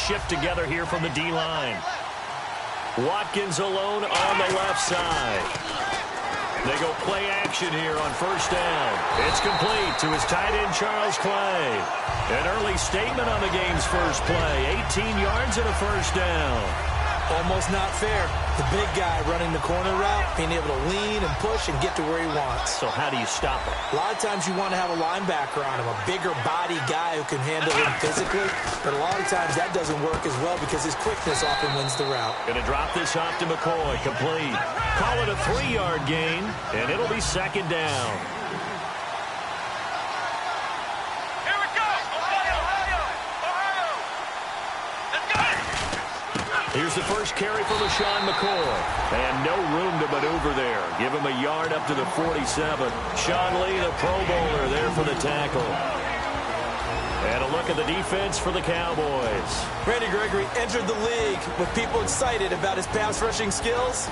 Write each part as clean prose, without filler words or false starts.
shift together here from the D-line. Watkins alone on the left side. They go play action here on first down. It's complete to his tight end, Charles Clay. An early statement on the game's first play. 18 yards and a first down. Almost not fair. The big guy running the corner route, being able to lean and push and get to where he wants. So how do you stop him? A lot of times you want to have a linebacker on him, a bigger body guy who can handle him physically. But a lot of times that doesn't work as well because his quickness often wins the route. Going to drop this off to McCoy. Complete. Call it a 3-yard gain, and it'll be second down. Here's the first carry for LaShawn McCoy. And no room to maneuver there. Give him a yard up to the 47. Sean Lee, the Pro Bowler, there for the tackle. And a look at the defense for the Cowboys. Randy Gregory entered the league with people excited about his pass rushing skills.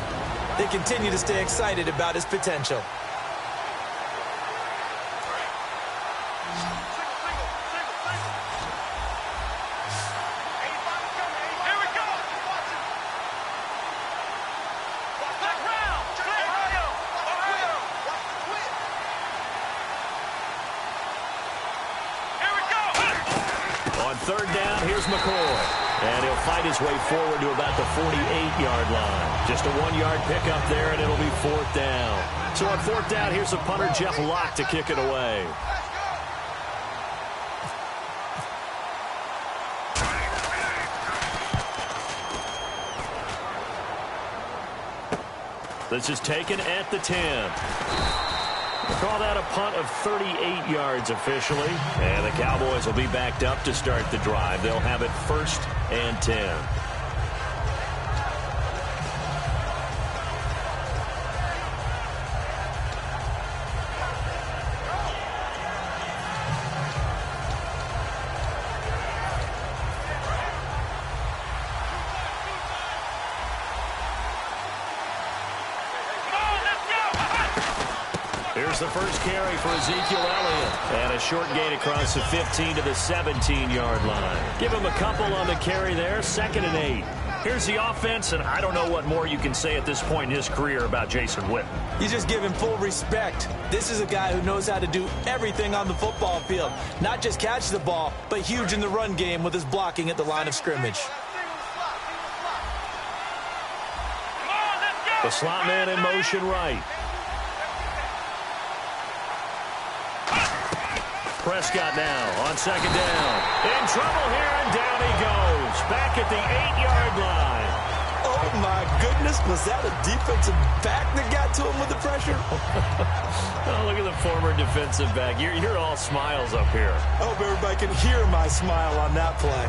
They continue to stay excited about his potential. Third down, here's McCoy. And he'll fight his way forward to about the 48-yard line. Just a 1-yard pickup there, and it'll be fourth down. So on fourth down, here's the punter, Jeff Locke, to kick it away. This is taken at the 10. Call that a punt of 38 yards officially. And the Cowboys will be backed up to start the drive. They'll have it 1st and 10. Here's the first carry for Ezekiel Elliott. And a short gain across the 15 to the 17-yard line. Give him a couple on the carry there. 2nd and 8. Here's the offense, and I don't know what more you can say at this point in his career about Jason Witten. You just give him full respect. This is a guy who knows how to do everything on the football field. Not just catch the ball, but huge in the run game with his blocking at the line of scrimmage. The slot man in motion right. Prescott now on 2nd down. In trouble here, and down he goes. Back at the 8-yard line. Oh, my goodness. Was that a defensive back that got to him with the pressure? Oh, look at the former defensive back. You're all smiles up here. I hope everybody can hear my smile on that play.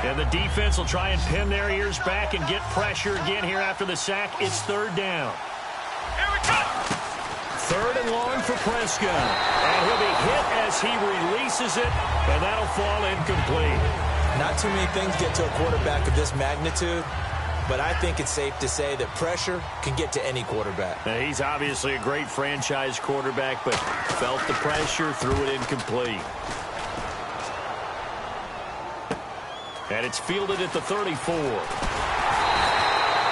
And the defense will try and pin their ears back and get pressure again here after the sack. It's 3rd down. 3rd and long for Prescott. And he'll be hit as he releases it, and that'll fall incomplete. Not too many things get to a quarterback of this magnitude, but I think it's safe to say that pressure can get to any quarterback. Now, he's obviously a great franchise quarterback, but felt the pressure, threw it incomplete. And it's fielded at the 34.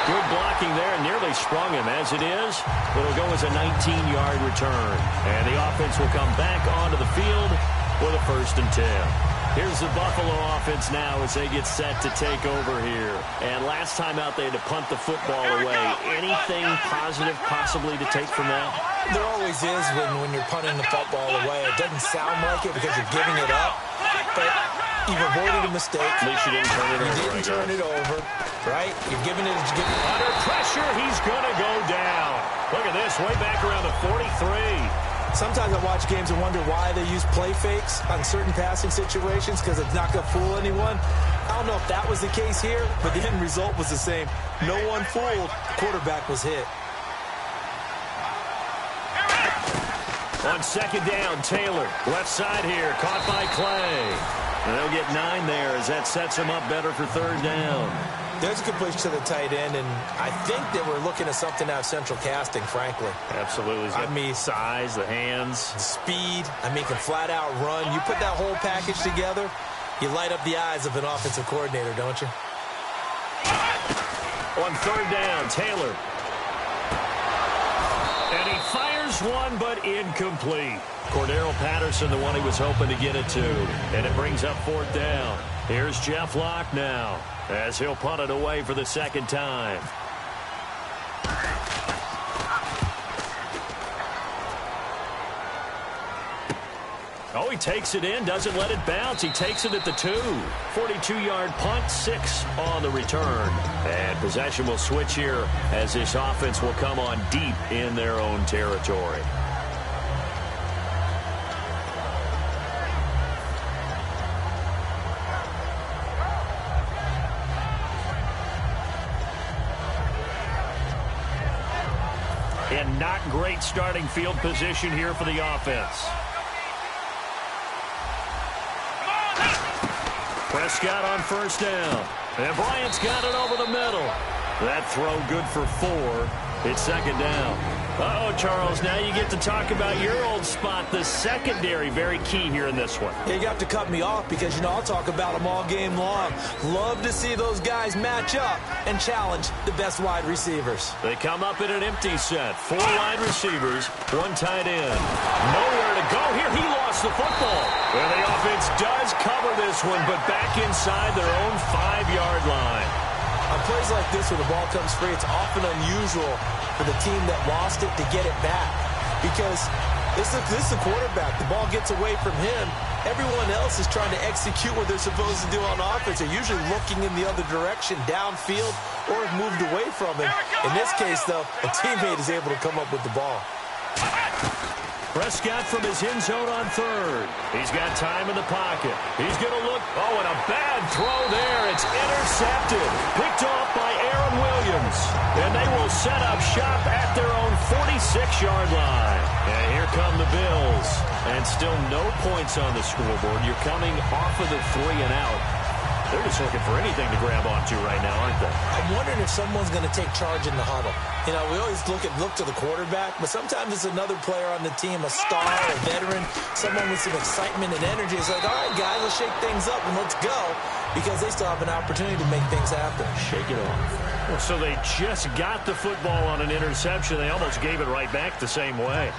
Good blocking there, and nearly sprung him. As it is, it'll go as a 19-yard return. And the offense will come back onto the field with a 1st and 10. Here's the Buffalo offense now as they get set to take over here. And last time out, they had to punt the football away. Anything positive possibly to take from that? There always is when you're punting the football away. It doesn't sound like it because you're giving it up, but you've avoided a mistake. At least you didn't turn it over. You didn't turn it over, right? You're giving it. Under pressure, he's going to go down. Look at this, way back around the 43. Sometimes I watch games and wonder why they use play fakes on certain passing situations because it's not going to fool anyone. I don't know if that was the case here, but the end result was the same. No one fooled. The quarterback was hit. On 2nd down, Taylor, left side here, caught by Clay. And they'll get 9 there as that sets him up better for 3rd down. There's a completion to the tight end, and I think that we're looking at something out of central casting, frankly. Absolutely. I mean, size, the hands. Speed. I mean, can flat out run. You put that whole package together, you light up the eyes of an offensive coordinator, don't you? On third down, Taylor. And he fires one, but incomplete. Cordero Patterson, the one he was hoping to get it to. And it brings up fourth down. Here's Jeff Locke now, as he'll punt it away for the second time. Oh, he takes it in, doesn't let it bounce. He takes it at the 2. 42-yard punt, 6 on the return. And possession will switch here as this offense will come on deep in their own territory. And not great starting field position here for the offense. Prescott on first down. And Bryant's got it over the middle. That throw good for 4. It's second down. Uh-oh, Charles, now you get to talk about your old spot, the secondary. Very key here in this one. Yeah, you got to cut me off because, you know, I'll talk about them all game long. Love to see those guys match up and challenge the best wide receivers. They come up in an empty set. 4 wide receivers, 1 tight end. Nowhere to go here. He lost the football. Well, the offense does cover this one, but back inside their own 5-yard line. On plays like this, when the ball comes free, it's often unusual for the team that lost it to get it back. Because this is the quarterback. The ball gets away from him. Everyone else is trying to execute what they're supposed to do on offense. They're usually looking in the other direction, downfield, or have moved away from him. In this case, though, a teammate is able to come up with the ball. Prescott from his end zone on third. He's got time in the pocket. He's going to look. Oh, and a bad throw there. It's intercepted. Picked off by Aaron Williams. And they will set up shop at their own 46-yard line. And here come the Bills. And still no points on the scoreboard. You're coming off of the 3 and out. They're just looking for anything to grab onto right now, aren't they? I'm wondering if someone's going to take charge in the huddle. You know, we always look to the quarterback, but sometimes it's another player on the team, a star, a veteran, someone with some excitement and energy. It's like, all right, guys, let's shake things up and let's go, because they still have an opportunity to make things happen. Shake it off. Well, so they just got the football on an interception. They almost gave it right back the same way.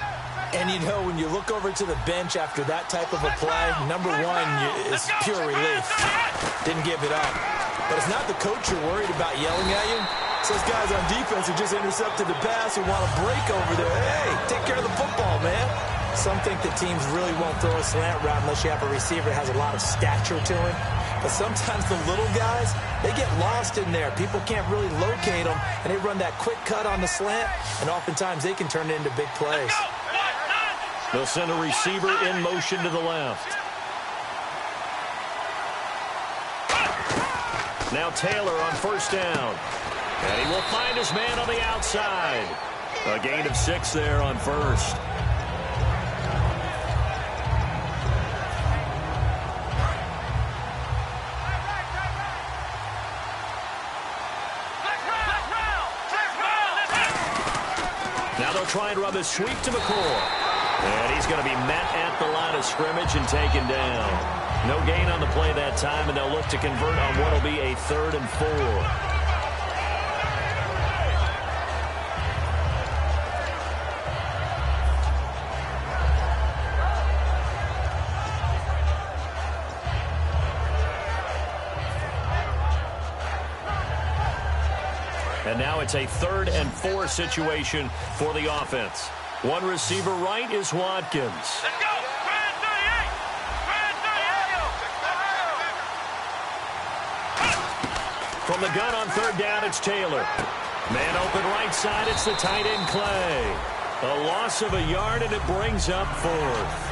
And, you know, when you look over to the bench after that type of a play, number one is pure relief. Didn't give it up. But it's not the coach you're worried about yelling at you. It's those guys on defense who just intercepted the pass who want to break over there. Hey, take care of the football, man. Some think that teams really won't throw a slant route unless you have a receiver that has a lot of stature to him. But sometimes the little guys, they get lost in there. People can't really locate them, and they run that quick cut on the slant, and oftentimes they can turn it into big plays. They'll send a receiver in motion to the left. Now Taylor on first down. And he will find his man on the outside. A gain of 6 there on first. Now they'll try and run the sweep to McCoy. And he's going to be met at the line of scrimmage and taken down. No gain on the play that time, and they'll look to convert on what will be a 3rd and 4. And now it's a 3rd and 4 situation for the offense. One receiver right is Watkins. Let's go! Grand 38! From the gun on third down, it's Taylor. Man open right side, it's the tight end Clay. A loss of a yard, and it brings up 4th.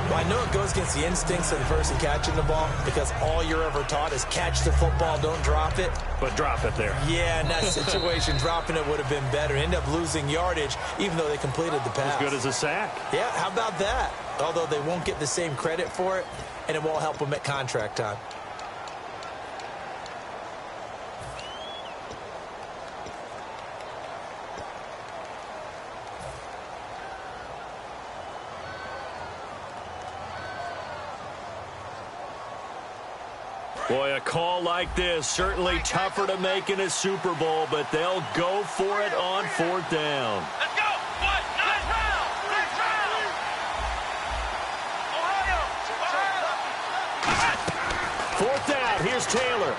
Well, I know it goes against the instincts of the person catching the ball because all you're ever taught is catch the football, don't drop it. But drop it there. Yeah, in that situation, dropping it would have been better. End up losing yardage, even though they completed the pass. As good as a sack. Yeah, how about that? Although they won't get the same credit for it, and it won't help them at contract time. Boy, a call like this, certainly tougher to make in a Super Bowl, but they'll go for it on 4th down. Let's go. What? Nice round. Next round. Ohio. 4th down. Here's Taylor.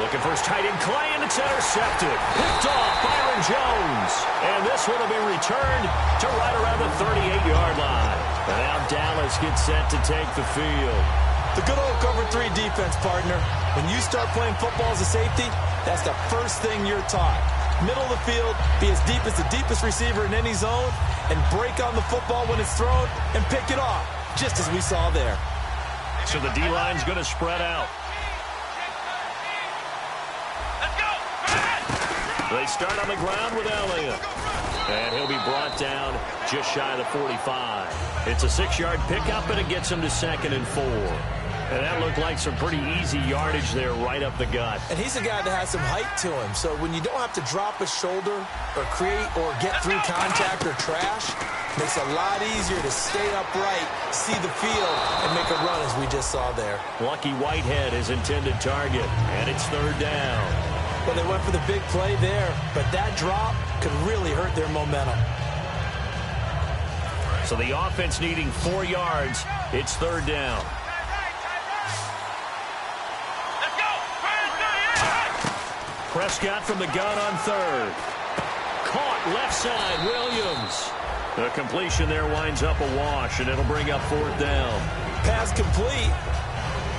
Looking for his tight end, Clay, and it's intercepted. Picked off Byron Jones. And this one will be returned to right around the 38-yard line. And now Dallas gets set to take the field. The good old cover 3 defense, partner. When you start playing football as a safety, that's the first thing you're taught. Middle of the field, be as deep as the deepest receiver in any zone, and break on the football when it's thrown and pick it off, just as we saw there. So the D-line's going to spread out. They start on the ground with Elliott. And he'll be brought down just shy of the 45. It's a 6-yard pickup, and it gets him to 2nd and 4. And that looked like some pretty easy yardage there right up the gut. And he's a guy that has some height to him. So when you don't have to drop a shoulder or create or get through contact or trash, it makes it a lot easier to stay upright, see the field, and make a run as we just saw there. Lucky Whitehead is intended target, and it's 3rd down. Well, they went for the big play there, but that drop could really hurt their momentum. So the offense needing 4 yards. It's 3rd down. Let's go. Prescott from the gun on 3rd. Caught left side, Williams. The completion there winds up a wash, and it'll bring up 4th down. Pass complete,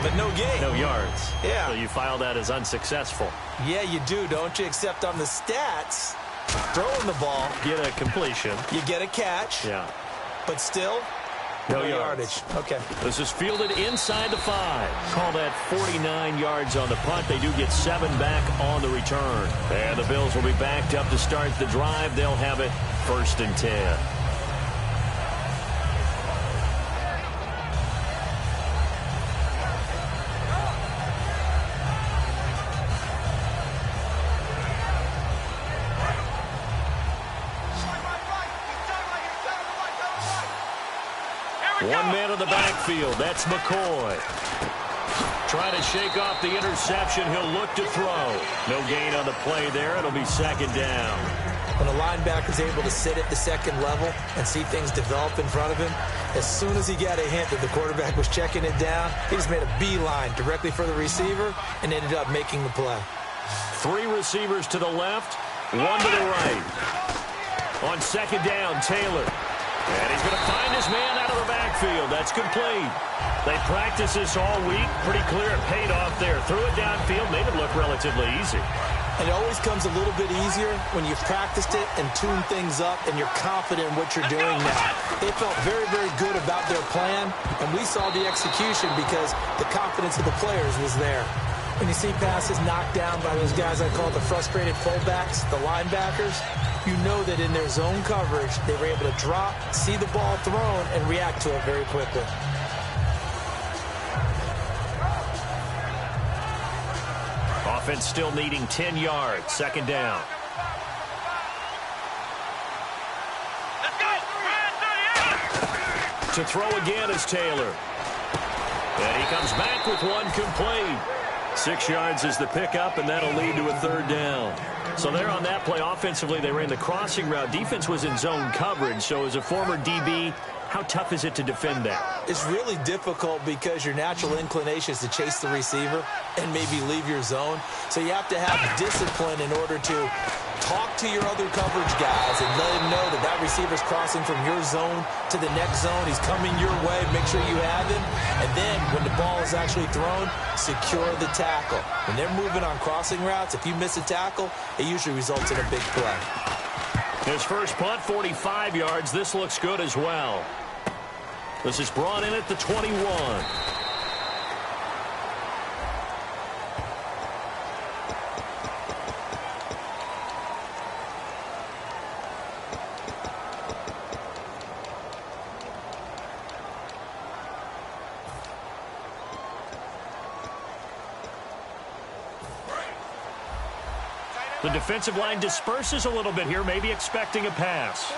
but no gain. No yards. Yeah. So you file that as unsuccessful. Yeah, you do, don't you? Except on the stats, throwing the ball, Get a completion. you get a catch, Yeah. but still, No no yards. yardage. Okay. This is fielded inside the 5. Call that 49 yards on the punt. They do get 7 back on the return. And the Bills will be backed up to start the drive. They'll have it 1st and 10. One man in the backfield. That's McCoy. Trying to shake off the interception. He'll look to throw. No gain on the play there. It'll be 2nd down. When a linebacker's able to sit at the 2nd level and see things develop in front of him, as soon as he got a hint that the quarterback was checking it down, he just made a beeline directly for the receiver and ended up making the play. 3 receivers to the left, 1 to the right. On 2nd down, Taylor. And he's going to find his man out of the backfield. That's complete. They practiced this all week. Pretty clear it paid off there. Threw it downfield, made it look relatively easy. And it always comes a little bit easier when you've practiced it and tuned things up and you're confident in what you're doing now. They felt very, very good about their plan, and we saw the execution because the confidence of the players was there. When you see passes knocked down by those guys I call the frustrated fullbacks, the linebackers, you know that in their zone coverage, they were able to drop, see the ball thrown, and react to it very quickly. Offense still needing 10 yards. 2nd down. Let's go. To throw again is Taylor. And he comes back with 1 complete. 6 yards is the pickup, and that'll lead to a 3rd down. So there on that play, offensively, they ran the crossing route. Defense was in zone coverage, so as a former DB, how tough is it to defend that? It's really difficult because your natural inclination is to chase the receiver and maybe leave your zone. So you have to have discipline in order to talk to your other coverage guys and let him know that that receiver's crossing from your zone to the next zone. He's coming your way. Make sure you have him. And then when the ball is actually thrown, secure the tackle. When they're moving on crossing routes, if you miss a tackle, it usually results in a big play. His first punt, 45 yards. This looks good as well. This is brought in at the 21. The defensive line disperses a little bit here, maybe expecting a pass.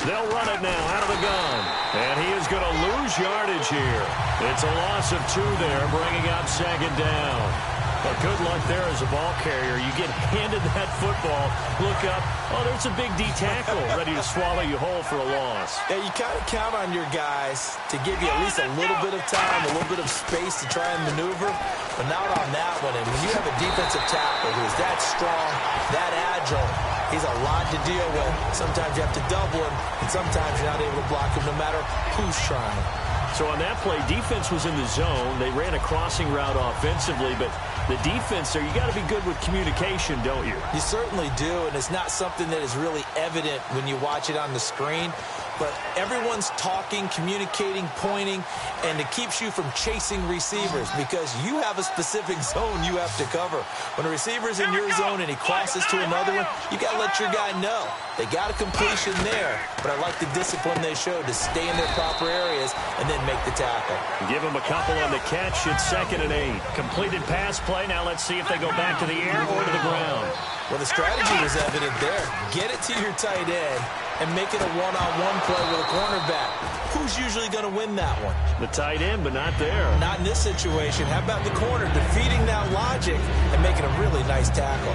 They'll run it now out of the gun. And he is going to lose yardage here. It's a loss of 2 there, bringing up second down. But good luck there as a ball carrier. You get handed that football, look up, oh, there's a big D tackle ready to swallow you whole for a loss. Yeah, you kind of count on your guys to give you at least a little bit of time, a little bit of space to try and maneuver, but not on that one. And when you have a defensive tackle who's that strong, that agile, he's a lot to deal with. Sometimes you have to double him, and sometimes you're not able to block him no matter who's trying. So on that play, defense was in the zone. They ran a crossing route offensively, but the defense there, you got to be good with communication, don't you? You certainly do, and it's not something that is really evident when you watch it on the screen. But everyone's talking, communicating, pointing, and it keeps you from chasing receivers because you have a specific zone you have to cover. When a receiver's in your zone and he crosses to another one, you got to let your guy know. They got a completion there, but I like the discipline they showed to stay in their proper areas and then make the tackle. Give them a couple on the catch. It's 2nd and 8. Completed pass play. Now let's see if they go back to the air or to the ground. Well, the strategy was evident there. Get it to your tight end and make it a one-on-one play with a cornerback. Who's usually going to win that one? The tight end, but not there. Not in this situation. How about the corner defeating that logic and making a really nice tackle?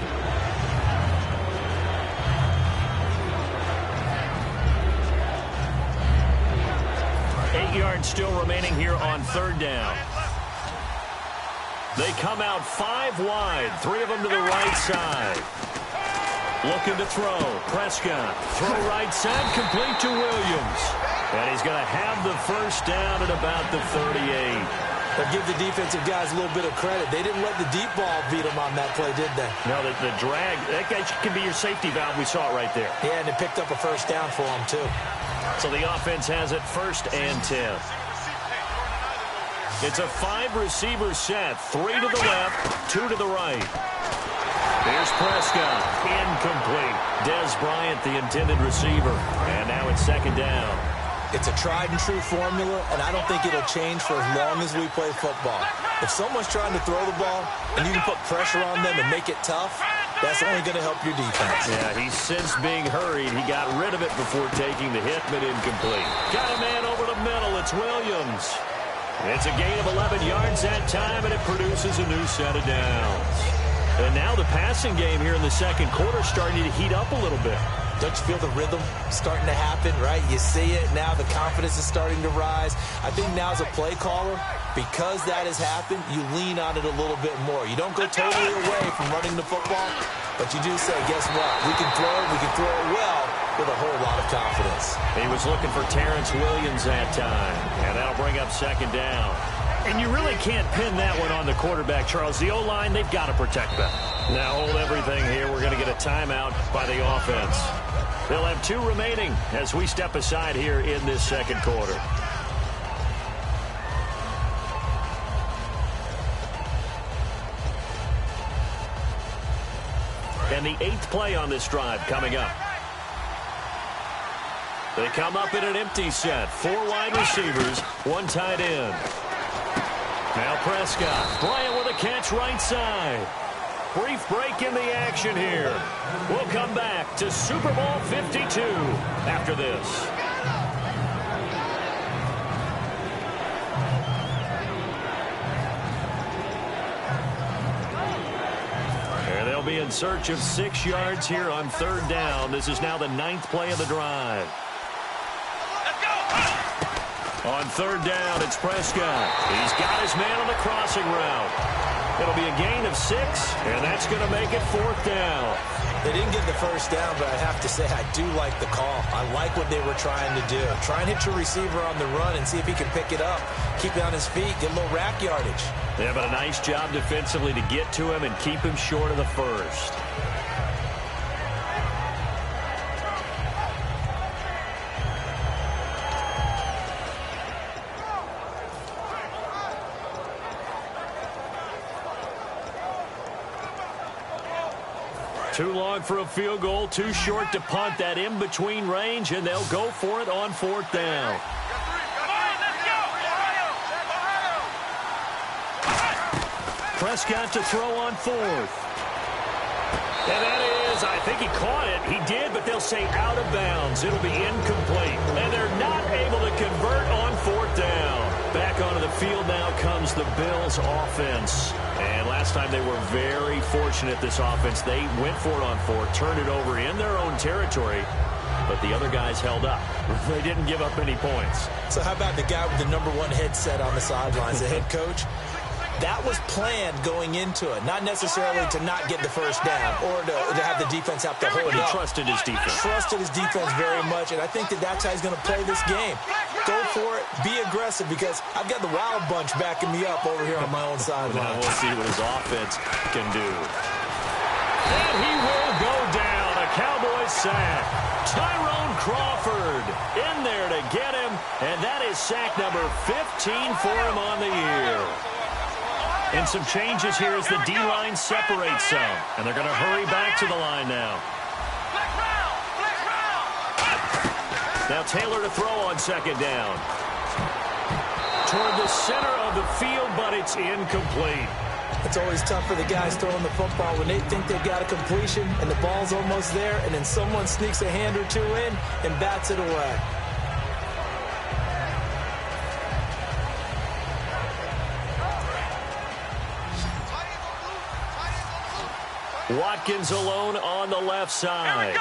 Yards still remaining here on 3rd down. They come out 5 wide, 3 of them to the right side. Looking to throw. Prescott. Throw right side, complete to Williams. And he's going to have the first down at about the 38. But give the defensive guys a little bit of credit. They didn't let the deep ball beat them on that play, did they? No, the drag, that guy can be your safety valve. We saw it right there. Yeah, and it picked up a first down for them, too. So the offense has it 1st and 10. It's a 5-receiver set. 3 to the left, 2 to the right. Here's Prescott. Incomplete. Dez Bryant, the intended receiver. And now it's 2nd down. It's a tried-and-true formula, and I don't think it'll change for as long as we play football. If someone's trying to throw the ball, and you can put pressure on them and make it tough, that's only going to help your defense. Yeah, he's since being hurried. He got rid of it before taking the hit, but incomplete. Got a man over the middle. It's Williams. It's a gain of 11 yards that time, and it produces a new set of downs. And now the passing game here in the 2nd quarter starting to heat up a little bit. Don't you feel the rhythm starting to happen, right? You see it now. The confidence is starting to rise. I think now as a play caller, because that has happened, you lean on it a little bit more. You don't go totally away from running the football, but you do say, guess what? We can throw it well with a whole lot of confidence. He was looking for Terrence Williams that time, and that'll bring up 2nd down. And you really can't pin that one on the quarterback, Charles. The O-line, they've got to protect that. Now hold everything here. We're going to get a timeout by the offense. They'll have 2 remaining as we step aside here in this 2nd quarter. And the 8th play on this drive coming up. They come up in an empty set. 4 wide receivers, 1 tight end. Now Prescott. Bryant with a catch right side. Brief break in the action here. We'll come back to Super Bowl 52 after this. And they'll be in search of 6 yards here on 3rd down. This is now the 9th play of the drive. On 3rd down, it's Prescott. He's got his man on the crossing route. It'll be a gain of 6, and that's going to make it 4th down. They didn't get the first down, but I have to say I do like the call. I like what they were trying to do. Try and hit your receiver on the run and see if he can pick it up. Keep it on his feet, get a little rack yardage. Yeah, but a nice job defensively to get to him and keep him short of the first. Too long for a field goal, too short to punt. That in-between range, and they'll go for it on 4th down. Prescott to throw on 4th. And that is is. I think he caught it. He did, but they'll say out of bounds. It'll be incomplete. And they're not able to convert on fourth down. Back onto the field now comes the Bills offense. And last time they were very fortunate, this offense. They went for it on fourth, turned it over in their own territory, but the other guys held up. They didn't give up any points. So how about the guy with the #1 headset on the sidelines, the head coach? That was planned going into it, not necessarily to not get the first down or to have the defense have to hold He up. trusted his defense. Trusted his defense very much, and I think that's how he's going to play this game. Go for it, be aggressive, because I've got the Wild Bunch backing me up over here on my own sideline. Now we'll see what his offense can do. And he will go down. A Cowboys sack. Tyrone Crawford in there to get him, and that is sack number 15 for him on the year. And some changes here as the D-line separates some. And they're going to hurry back to the line now. Now Taylor to throw on second down. Toward the center of the field, but it's incomplete. It's always tough for the guys throwing the football when they think they've got a completion and the ball's almost there, and then someone sneaks a hand or two in and bats it away. Watkins alone on the left side.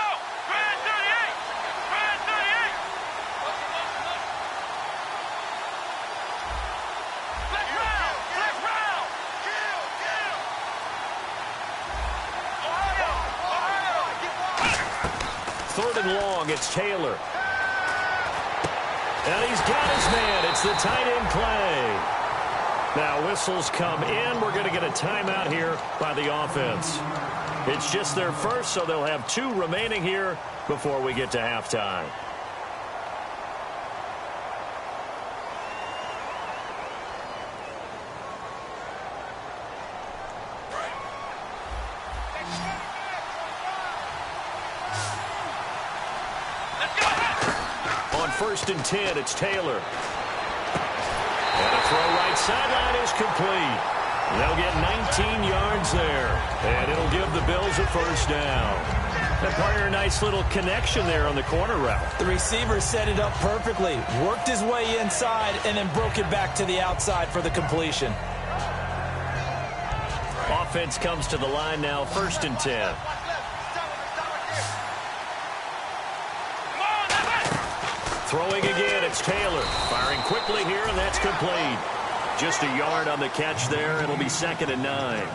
Third and long, it's Taylor. And he's got his man. It's the tight end play. Now whistles come in. We're going to get a timeout here by the offense. It's just their first, so they'll have 2 remaining here before we get to halftime. On 1st and 10, it's Taylor. And a throw right sideline is complete. They'll get 19 yards there, and it'll give the Bills a first down. And partner, a nice little connection there on the corner route. The receiver set it up perfectly, worked his way inside, and then broke it back to the outside for the completion. Offense comes to the line now, 1st and 10. Throwing again, it's Taylor. Firing quickly here, and that's complete. Just a yard on the catch there. It'll be 2nd and 9.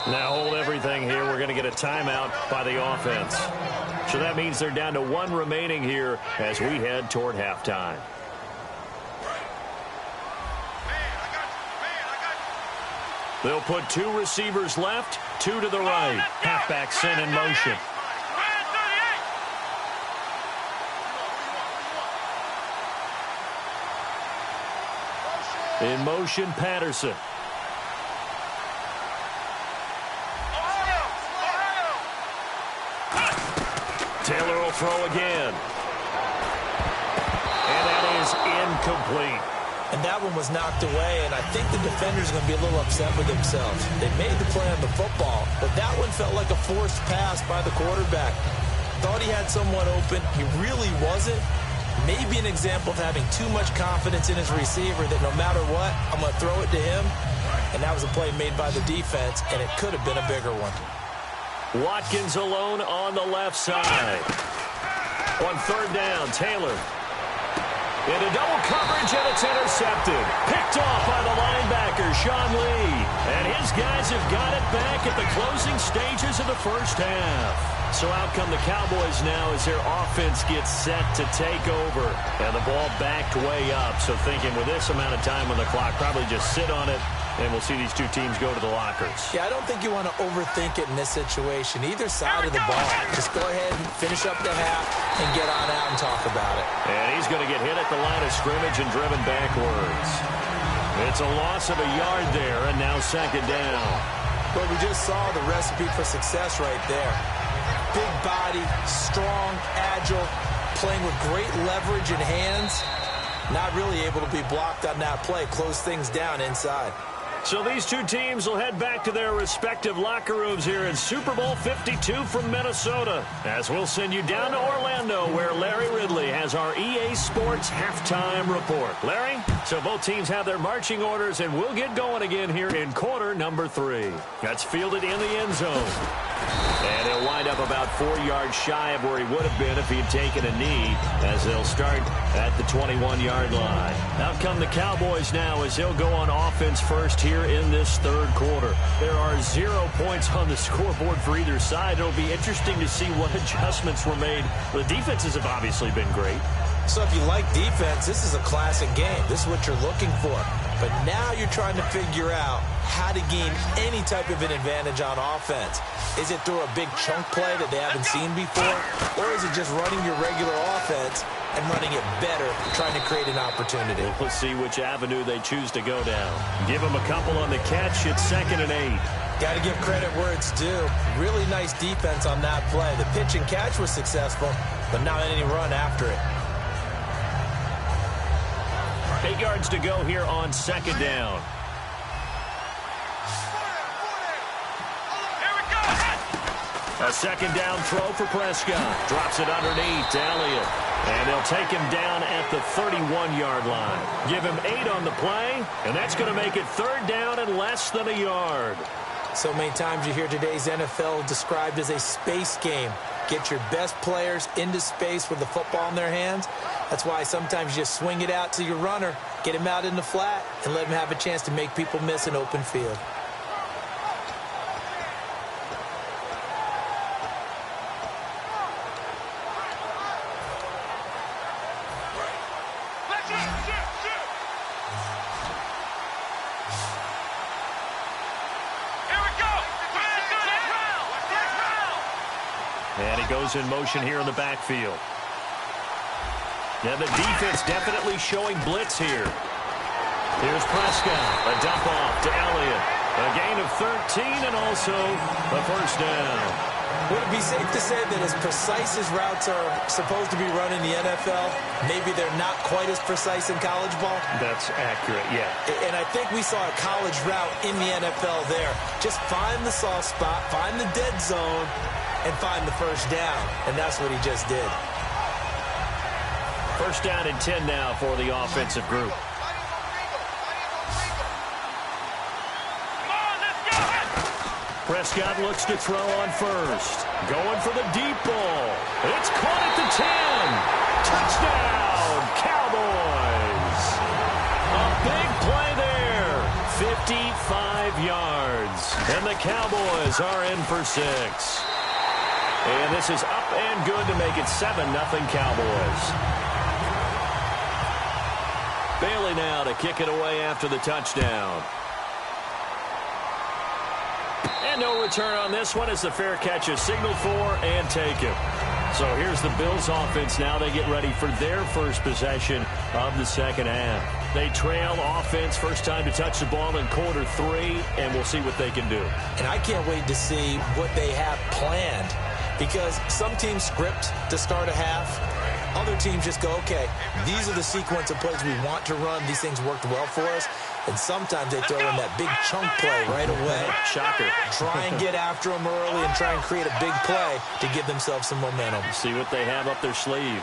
Now hold everything here. We're going to get a timeout by the offense. So that means they're down to 1 remaining here as we head toward halftime. They'll put 2 receivers left, 2 to the right. Halfback sent in motion. In motion, Patterson. Taylor will throw again. And that is incomplete. And that one was knocked away, and I think the defenders are going to be a little upset with themselves. They made the play on the football, but that one felt like a forced pass by the quarterback. Thought he had someone open. He really wasn't. Maybe an example of having too much confidence in his receiver that no matter what, I'm going to throw it to him. And that was a play made by the defense, and it could have been a bigger one. Watkins alone on the left side. On 3rd down, Taylor. Into double coverage, and it's intercepted. Picked off by the linebacker, Sean Lee. And his guys have got it back at the closing stages of the first half. So out come the Cowboys now as their offense gets set to take over. And the ball backed way up. So thinking with this amount of time on the clock, probably just sit on it, and we'll see these 2 teams go to the lockers. Yeah, I don't think you want to overthink it in this situation. Either side of the ball. Just go ahead and finish up the half and get on out and talk about it. And he's going to get hit at the line of scrimmage and driven backwards. It's a loss of a yard there, and now 2nd down. But we just saw the recipe for success right there. Big body, strong, agile, playing with great leverage in hands. Not really able to be blocked on that play. Close things down inside. So these two teams will head back to their respective locker rooms here in Super Bowl 52 from Minnesota, as we'll send you down to Orlando, where Larry Ridley has our EA Sports halftime report. Larry, so both teams have their marching orders, and we'll get going again here in quarter number 3. That's fielded in the end zone. And he'll wind up about 4 yards shy of where he would have been if he had taken a knee, as they'll start at the 21-yard line. Out come the Cowboys now as they'll go on offense first here in this third quarter. There are 0 points on the scoreboard for either side. It'll be interesting to see what adjustments were made. The defenses have obviously been great. So if you like defense, this is a classic game. This is what you're looking for. But now you're trying to figure out how to gain any type of an advantage on offense. Is it through a big chunk play that they haven't seen before? Or is it just running your regular offense and running it better, trying to create an opportunity? Let's see which avenue they choose to go down. Give them a couple on the catch. It's 2nd and 8. Got to give credit where it's due. Really nice defense on that play. The pitch and catch was successful, but not any run after it. 8 yards to go here on 2nd down. Here we go. A 2nd down throw for Prescott. Drops it underneath to Elliott. And they'll take him down at the 31-yard line. Give him 8 on the play, and that's going to make it 3rd down and less than a yard. So many times you hear today's NFL described as a space game. Get your best players into space with the football in their hands. That's why sometimes you just swing it out to your runner, get him out in the flat, and let him have a chance to make people miss an open field. And he goes in motion here in the backfield. Now the defense definitely showing blitz here. Here's Prescott. A dump off to Elliott. A gain of 13 and also a 1st down. Would it be safe to say that as precise as routes are supposed to be run in the NFL, maybe they're not quite as precise in college ball? That's accurate, yeah. And I think we saw a college route in the NFL there. Just find the soft spot, find the dead zone, and find the 1st down. And that's what he just did. 1st down and 10 now for the offensive group. Prescott looks to throw on first. Going for the deep ball. It's caught at the 10. Touchdown, Cowboys. A big play there. 55 yards. And the Cowboys are in for 6. And this is up and good to make it 7-0 Cowboys. Bailey now to kick it away after the touchdown. And no return on this one as the fair catch is signaled for and taken. So here's the Bills offense now. They get ready for their first possession of the 2nd half. They trail offense, first time to touch the ball in quarter 3, and we'll see what they can do. And I can't wait to see what they have planned, because some teams script to start a half. Other teams just go, okay, these are the sequence of plays we want to run. These things worked well for us. And sometimes they throw in that big chunk play right away. Shocker. Try and get after them early and try and create a big play to give themselves some momentum. See what they have up their sleeve.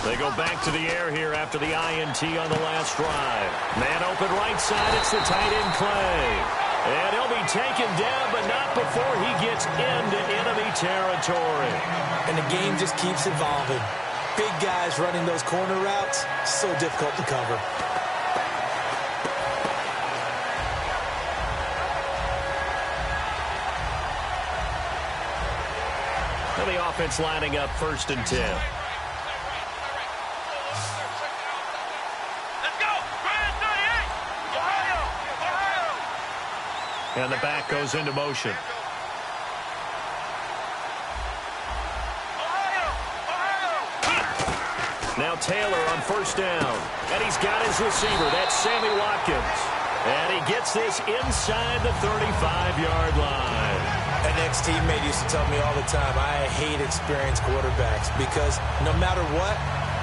They go back to the air here after the INT on the last drive. Man open right side. It's the tight end Clay. And he'll be taken down, but not before he gets into enemy territory. And the game just keeps evolving. Big guys running those corner routes, so difficult to cover. And the offense lining up 1st and 10. Let's go. 38. Ohio. And the back goes into motion. Now Taylor on 1st down. And he's got his receiver. That's Sammy Watkins. And he gets this inside the 35-yard line. An ex-teammate used to tell me all the time, I hate experienced quarterbacks because no matter what,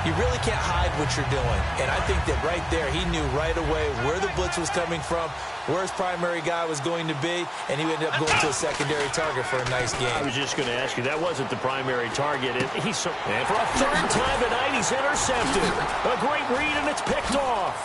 You really can't hide what you're doing. And I think that right there, he knew right away where the blitz was coming from, where his primary guy was going to be, and he ended up going to a secondary target for a nice game. I was just going to ask you, that wasn't the primary target. And for a third time tonight, he's intercepted. A great read, and it's picked off.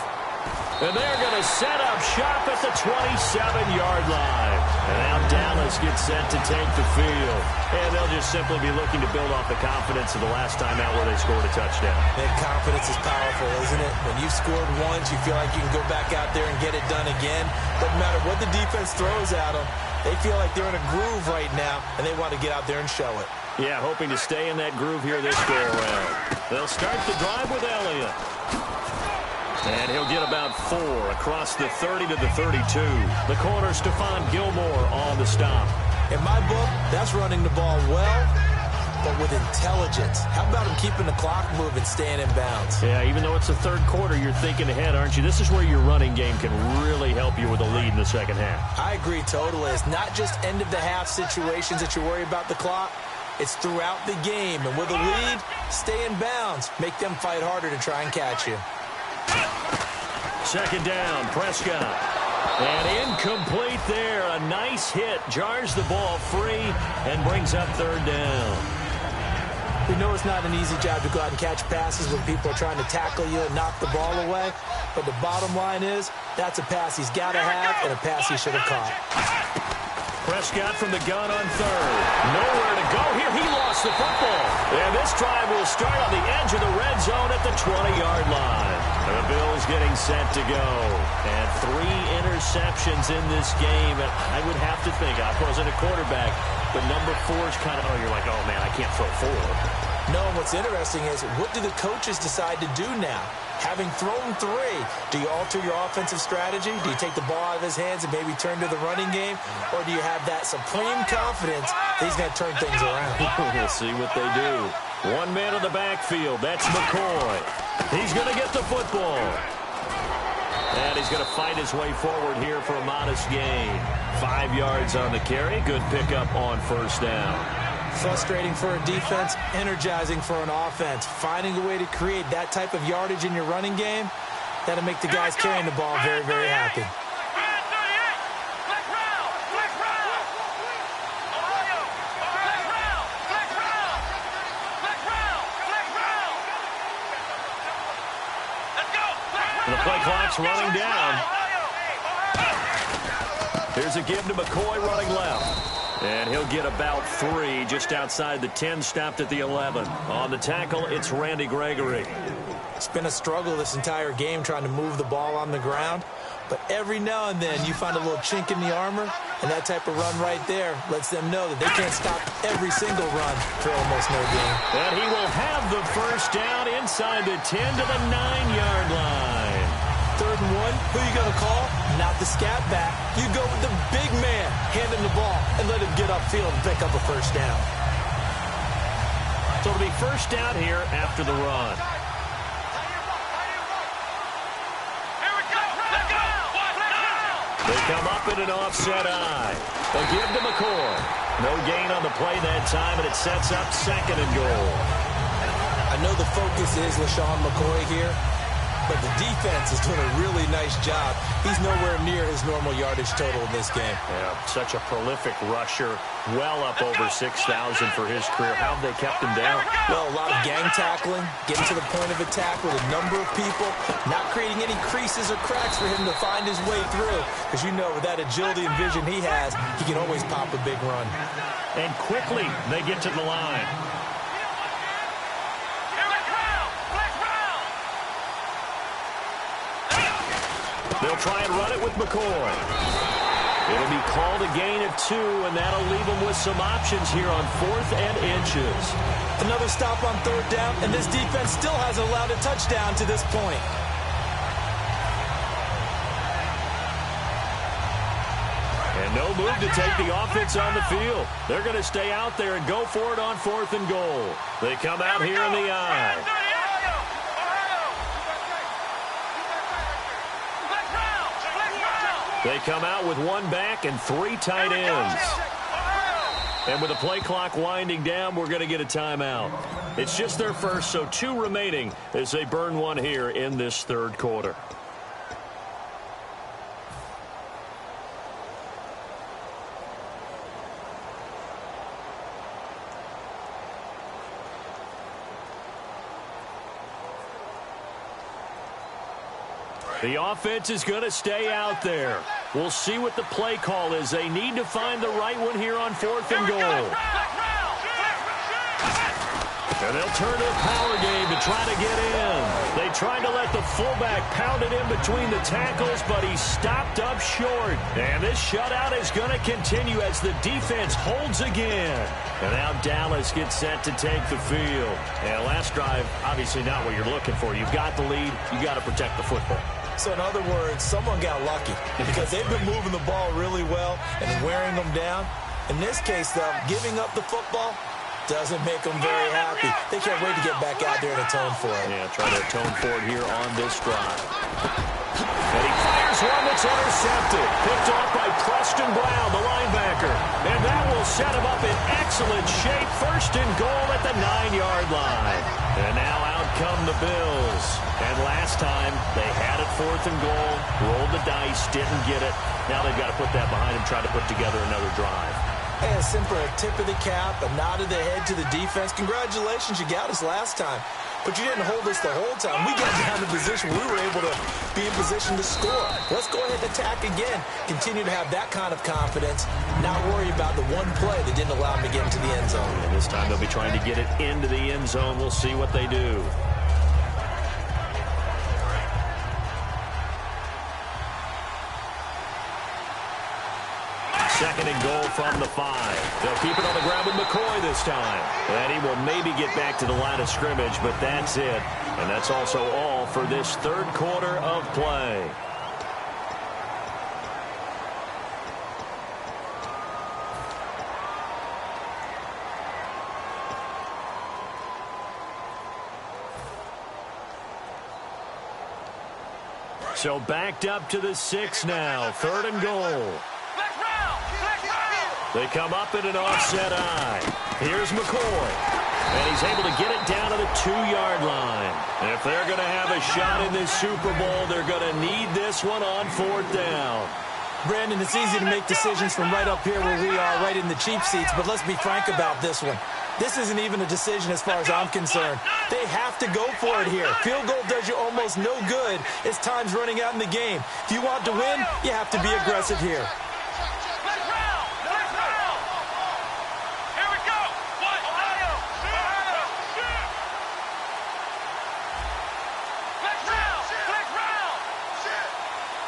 And they're going to set up shop at the 27-yard line. And now Dallas gets set to take the field. And they'll just simply be looking to build off the confidence of the last time out where they scored a touchdown. And confidence is powerful, isn't it? When you've scored once, you feel like you can go back out there and get it done again. Doesn't matter what the defense throws at them. They feel like they're in a groove right now, and they want to get out there and show it. Yeah, hoping to stay in that groove here this go-around. They'll start the drive with Elliott. And he'll get about 4 across the 30 to the 32. The corner, Stephon Gilmore, on the stop. In my book, that's running the ball well, but with intelligence. How about him keeping the clock moving, staying in bounds? Yeah, even though it's the third quarter, you're thinking ahead, aren't you? This is where your running game can really help you with a lead in the second half. I agree totally. It's not just end-of-the-half situations that you worry about the clock. It's throughout the game. And with a lead, stay in bounds. Make them fight harder to try and catch you. Second down, Prescott. And incomplete there. A nice hit. Jars the ball free and brings up third down. We know it's not an easy job to go out and catch passes when people are trying to tackle you and knock the ball away. But the bottom line is, that's a pass he's got to have and a pass he should have caught. Prescott from the gun on third. Nowhere to go here. He lost the football. And this drive will start on the edge of the red zone at the 20-yard line. The Bills getting set to go. And 3 interceptions in this game. And I would have to think, I wasn't a quarterback, but number 4 is kind of, you're like, oh, man, I can't throw 4. No, what's interesting is, what do the coaches decide to do now? Having thrown 3, do you alter your offensive strategy? Do you take the ball out of his hands and maybe turn to the running game? Or do you have that supreme confidence that he's going to turn things around? We'll see what they do. 1 man in the backfield. That's McCoy. He's going to get the football. And he's going to fight his way forward here for a modest gain. 5 yards on the carry. Good pickup on first down. Frustrating for a defense, energizing for an offense. Finding a way to create that type of yardage in your running game, that'll make the guys carrying the ball very, very happy. The play clock's running down. Here's a give to McCoy running left. And he'll get about 3 just outside the 10, stopped at the 11. On the tackle, it's Randy Gregory. It's been a struggle this entire game trying to move the ball on the ground. But every now and then you find a little chink in the armor, and that type of run right there lets them know that they can't stop every single run for almost no gain. And he will have the first down inside the 10 to the 9-yard line. 3rd and 1, who you going to call? Not the scat back. You go with the big man, hand him the ball, and let him get upfield and pick up a first down. So it'll be first down here after the run. They come up in an offset eye. A give to McCoy. No gain on the play that time, and it sets up 2nd and goal. I know the focus is LaShawn McCoy here, but the defense is doing a really nice job. He's nowhere near his normal yardage total in this game. Yeah, such a prolific rusher, well up over 6,000 for his career. How have they kept him down? Well, a lot of gang tackling, getting to the point of attack with a number of people, not creating any creases or cracks for him to find his way through. Because you know, with that agility and vision he has, he can always pop a big run. And quickly, they get to the line. They'll try and run it with McCoy. It'll be called a gain of 2, and that'll leave them with some options here on 4th and inches. Another stop on 3rd down, and this defense still hasn't allowed a touchdown to this point. And no move to take the offense on the field. They're going to stay out there and go for it on 4th and goal. They come out here in the eye. They come out with 1 back and 3 tight ends. And with the play clock winding down, we're going to get a timeout. It's just their first, so 2 remaining as they burn one here in this third quarter. The offense is going to stay out there. We'll see what the play call is. They need to find the right one here on 4th and goal. And they'll turn to a power game to try to get in. They tried to let the fullback pound it in between the tackles, but he stopped up short. And this shutout is going to continue as the defense holds again. And now Dallas gets set to take the field. And last drive, obviously not what you're looking for. You've got the lead. You got to protect the football. So in other words, someone got lucky because they've been moving the ball really well and wearing them down. In this case, though, giving up the football doesn't make them very happy. They can't wait to get back out there and atone for it. Yeah, try to atone for it here on this drive. And he fires one that's intercepted. Picked off by Preston Brown, the linebacker. And that will set him up in excellent shape. 1st and goal at the 9-yard line. And now out come the Bills. And last time, they had it 4th and goal, rolled the dice, didn't get it. Now they've got to put that behind them, try to put together another drive. Hey, a simple tip of the cap, a nod of the head to the defense. Congratulations, you got us last time. But you didn't hold us the whole time. We got down to position. We were able to be in position to score. Let's go ahead and attack again. Continue to have that kind of confidence. Not worry about the one play that didn't allow them to get into the end zone. And this time they'll be trying to get it into the end zone. We'll see what they do. Second and goal from the 5. They'll keep it on the ground with McCoy this time. And he will maybe get back to the line of scrimmage, but that's it. And that's also all for this third quarter of play. So backed up to the 6 now. 3rd and goal. They come up in an offset eye. Here's McCoy. And he's able to get it down to the 2-yard line. And if they're going to have a shot in this Super Bowl, they're going to need this one on 4th down. Brandon, it's easy to make decisions from right up here where we are, right in the cheap seats. But let's be frank about this one. This isn't even a decision as far as I'm concerned. They have to go for it here. Field goal does you almost no good as time's running out in the game. If you want to win, you have to be aggressive here.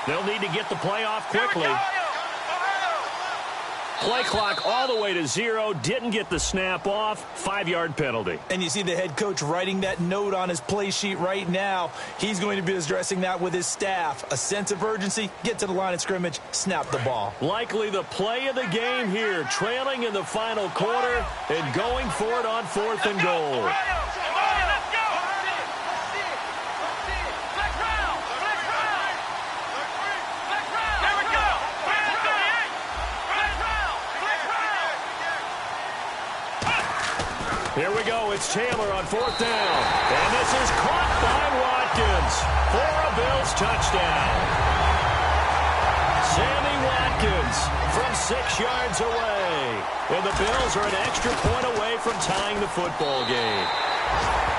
They'll need to get the play off quickly. Play clock all the way to 0. Didn't get the snap off. 5-yard penalty. And you see the head coach writing that note on his play sheet right now. He's going to be addressing that with his staff. A sense of urgency, get to the line of scrimmage, snap the ball. Likely the play of the game here. Trailing in the final quarter and going for it on 4th and goal. Here we go. It's Taylor on 4th down. And this is caught by Watkins for a Bills touchdown. Sammy Watkins from 6 yards away. And the Bills are an extra point away from tying the football game.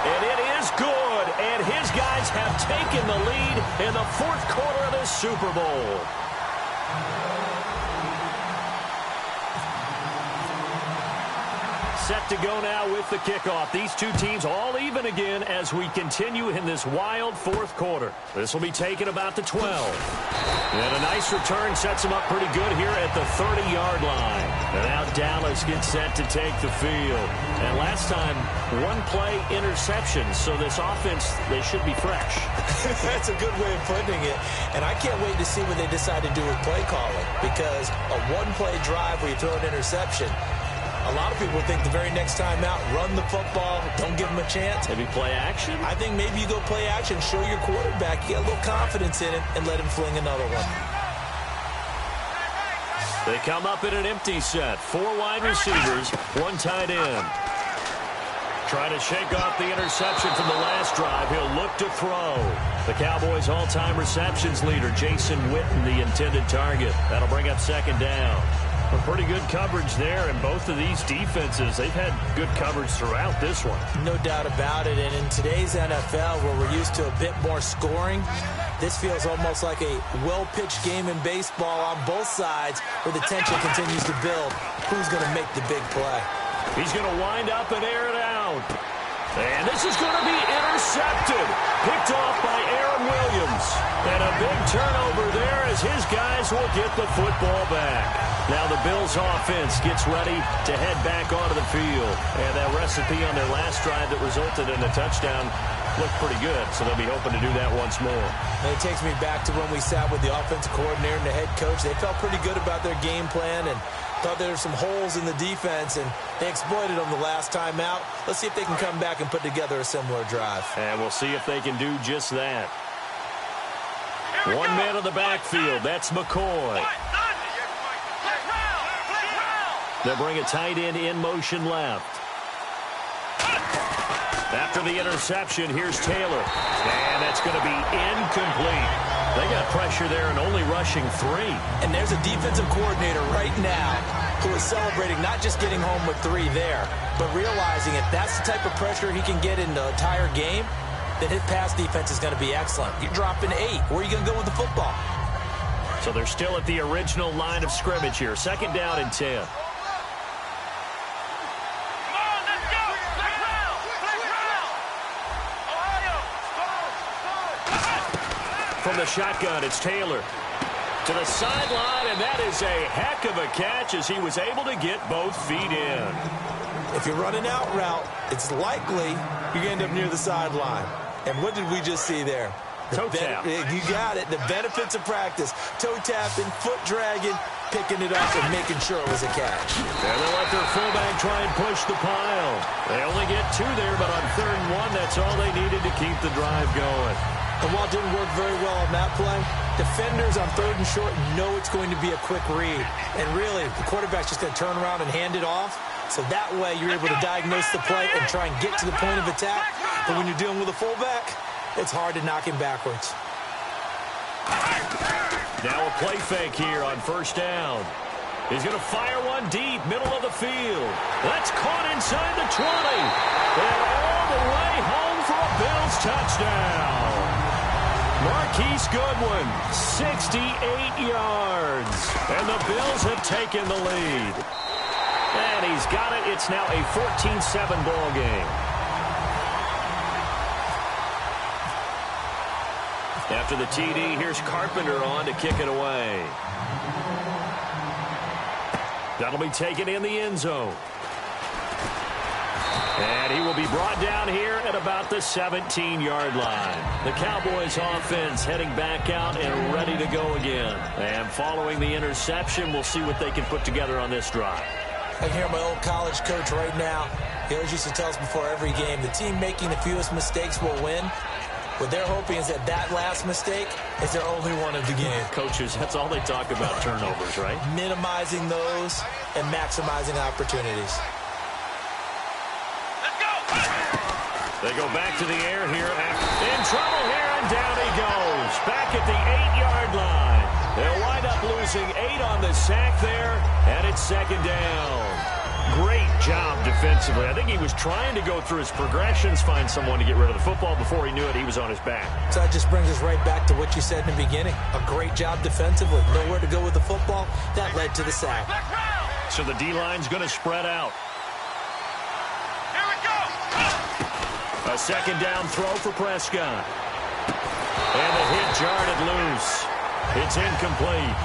And it is good. And his guys have taken the lead in the 4th quarter of this Super Bowl. Set to go now with the kickoff. These two teams all even again as we continue in this wild 4th quarter. This will be taken about the 12. And a nice return sets them up pretty good here at the 30-yard line. And now Dallas gets set to take the field. And last time, 1-play interception. So this offense, they should be fresh. That's a good way of putting it. And I can't wait to see what they decide to do with play calling. Because a 1-play drive where you throw an interception, a lot of people think the very next time out, run the football, don't give them a chance. Maybe play action? I think maybe you go play action, show your quarterback, you get a little confidence in it, and let him fling another one. They come up in an empty set. 4 wide receivers, 1 tight end. Trying to shake off the interception from the last drive. He'll look to throw. The Cowboys' all-time receptions leader, Jason Witten, the intended target. That'll bring up 2nd down. A pretty good coverage there, and both of these defenses, they've had good coverage throughout this one. No doubt about it, and in today's NFL, where we're used to a bit more scoring, this feels almost like a well-pitched game in baseball on both sides, where the tension continues to build. Who's going to make the big play? He's going to wind up and air it out. And this is going to be intercepted. Picked off by Aaron Williams. And a big turnover there as his guys will get the football back. Now the Bills offense gets ready to head back onto the field. And that recipe on their last drive that resulted in a touchdown looked pretty good. So they'll be hoping to do that once more. And it takes me back to when we sat with the offensive coordinator and the head coach. They felt pretty good about their game plan and thought there were some holes in the defense, and they exploited them the last time out. Let's see if they can come back and put together a similar drive. And we'll see if they can do just that. 1 man in the backfield. That's McCoy. They'll bring a tight end in motion left. After the interception, here's Taylor. And that's going to be incomplete. They got pressure there and only rushing 3. And there's a defensive coordinator right now who is celebrating not just getting home with 3 there, but realizing if that's the type of pressure he can get in the entire game, then his pass defense is going to be excellent. You're dropping 8. Where are you going to go with the football? So they're still at the original line of scrimmage here. 2nd down and 10. From the shotgun, it's Taylor to the sideline, and that is a heck of a catch as he was able to get both feet in. If you're running out route, it's likely you're going to end up near the sideline. And what did we just see there? Toe tap. You got it. The benefits of practice. Toe tapping, foot dragging, picking it up, and making sure it was a catch. And they'll let their fullback try and push the pile. They only get 2 there, but on 3rd and 1, that's all they needed to keep the drive going. And while it didn't work very well on that play, defenders on 3rd and short know it's going to be a quick read. And really, the quarterback's just going to turn around and hand it off. So that way, you're able to diagnose the play and try and get to the point of attack. But when you're dealing with a fullback, it's hard to knock him backwards. Now a play fake here on 1st down. He's going to fire one deep, middle of the field. That's caught inside the 20. And all the way home for a Bills touchdown. Marquise Goodwin, 68 yards. And the Bills have taken the lead. And he's got it. It's now a 14-7 ball game. After the TD, here's Carpenter on to kick it away. That'll be taken in the end zone. And he will be brought down here at about the 17-yard line. The Cowboys offense heading back out and ready to go again. And following the interception, we'll see what they can put together on this drive. I hear my old college coach right now. He always used to tell us before every game, the team making the fewest mistakes will win. What they're hoping is that that last mistake is their only one of the game. Coaches, that's all they talk about, turnovers, right? Minimizing those and maximizing opportunities. They go back to the air here. In trouble here, and down he goes. Back at the 8-yard line. They'll wind up losing 8 on the sack there, and it's 2nd down. Great job defensively. I think he was trying to go through his progressions, find someone to get rid of the football. Before he knew it, he was on his back. So that just brings us right back to what you said in the beginning. A great job defensively. Nowhere to go with the football. That led to the sack. So the D-line's going to spread out. A 2nd down throw for Prescott. And the hit jarred it loose. It's incomplete.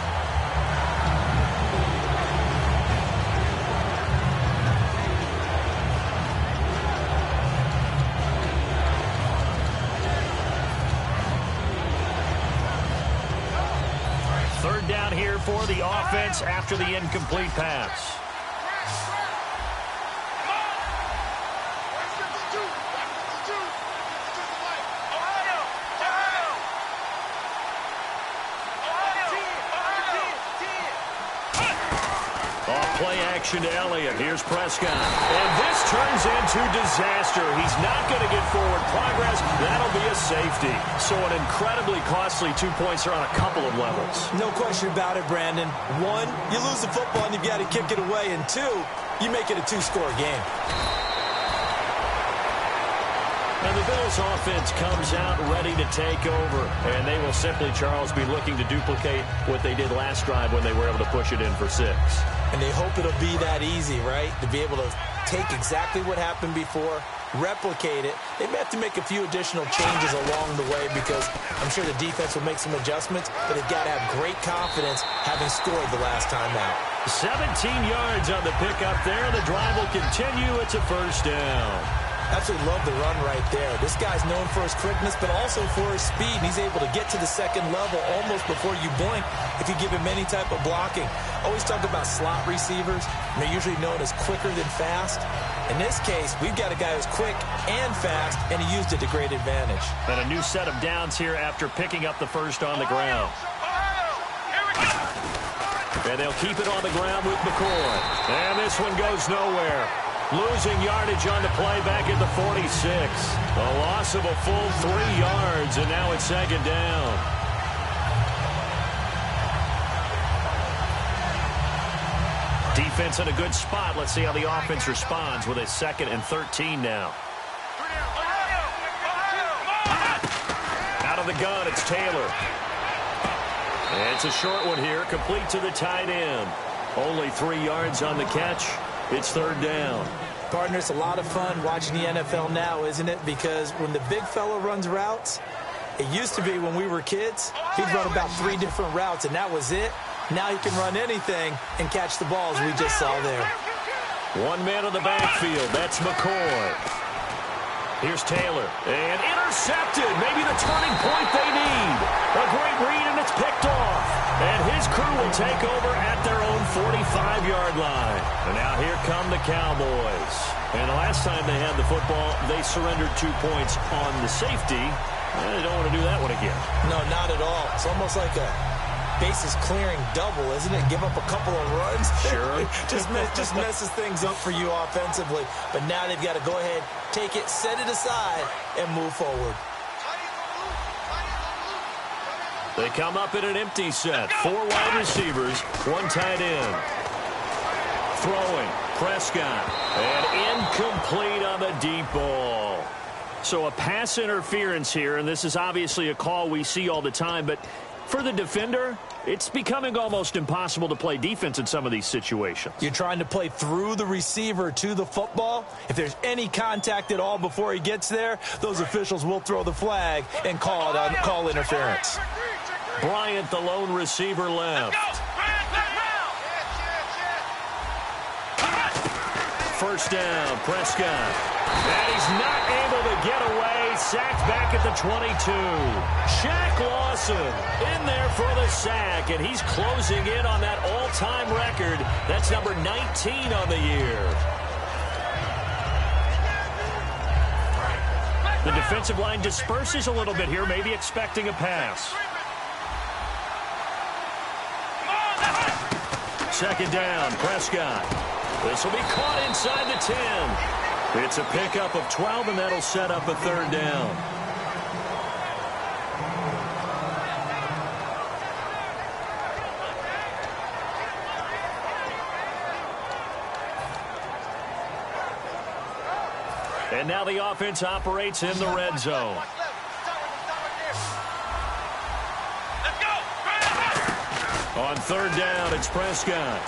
Third down here for the offense after the incomplete pass. play action to Elliott. Here's Prescott. And this turns into disaster. He's not going to get forward progress. That'll be a safety. So an incredibly costly 2 points are on a couple of levels. No question about it, Brandon. One, you lose the football and you've got to kick it away. And two, you make it a two-score game. And the Bills offense comes out ready to take over. And they will simply, Charles, be looking to duplicate what they did last drive when they were able to push it in for 6. And they hope it'll be that easy, right? To be able to take exactly what happened before, replicate it. They may have to make a few additional changes along the way because I'm sure the defense will make some adjustments, but they've got to have great confidence having scored the last time out. 17 yards on the pickup there. The drive will continue. It's a first down. Absolutely love the run right there. This guy's known for his quickness, but also for his speed. And he's able to get to the second level almost before you blink if you give him any type of blocking. Always talk about slot receivers. And they're usually known as quicker than fast. In this case, we've got a guy who's quick and fast, and he used it to great advantage. And a new set of downs here after picking up the first on the ground. And they'll keep it on the ground with McCoy. And this one goes nowhere. Losing yardage on the play back at the 46. A loss of a full 3 yards, and now it's second down. Defense in a good spot. Let's see how the offense responds with a 2nd and 13 now. Out of the gun, it's Taylor. And it's a short one here, complete to the tight end. Only 3 yards on the catch. It's third down. Partner, it's a lot of fun watching the NFL now, isn't it? Because when the big fella runs routes, it used to be when we were kids, he'd run about 3 different routes, and that was it. Now he can run anything and catch the ball, as we just saw there. 1 man on the backfield. That's McCoy. Here's Taylor. And intercepted. Maybe the turning point they need. A great read, and it's picked off. And his crew will take over at their own 45-yard line. And now here come the Cowboys. And the last time they had the football, they surrendered 2 points on the safety. And they don't want to do that one again. No, not at all. It's almost like a bases clearing double, isn't it? Give up a couple of runs. Sure. just messes things up for you offensively. But now they've got to go ahead, take it, set it aside, and move forward. They come up in an empty set. 4 wide receivers, 1 tight end. Throwing, Prescott. And incomplete on the deep ball. So a pass interference here, and this is obviously a call we see all the time, but for the defender, it's becoming almost impossible to play defense in some of these situations. You're trying to play through the receiver to the football. If there's any contact at all before he gets there, those officials will throw the flag and call interference. Bryant, the lone receiver, left. First down, Prescott. And he's not able to get away. Sacked back at the 22. Shaq Lawson in there for the sack, and he's closing in on that all-time record. That's number 19 on the year. The defensive line disperses a little bit here, maybe expecting a pass. Second down, Prescott. This will be caught inside the 10. It's a pickup of 12, and that'll set up a third down. And now the offense operates in the red zone. On third down, it's Prescott.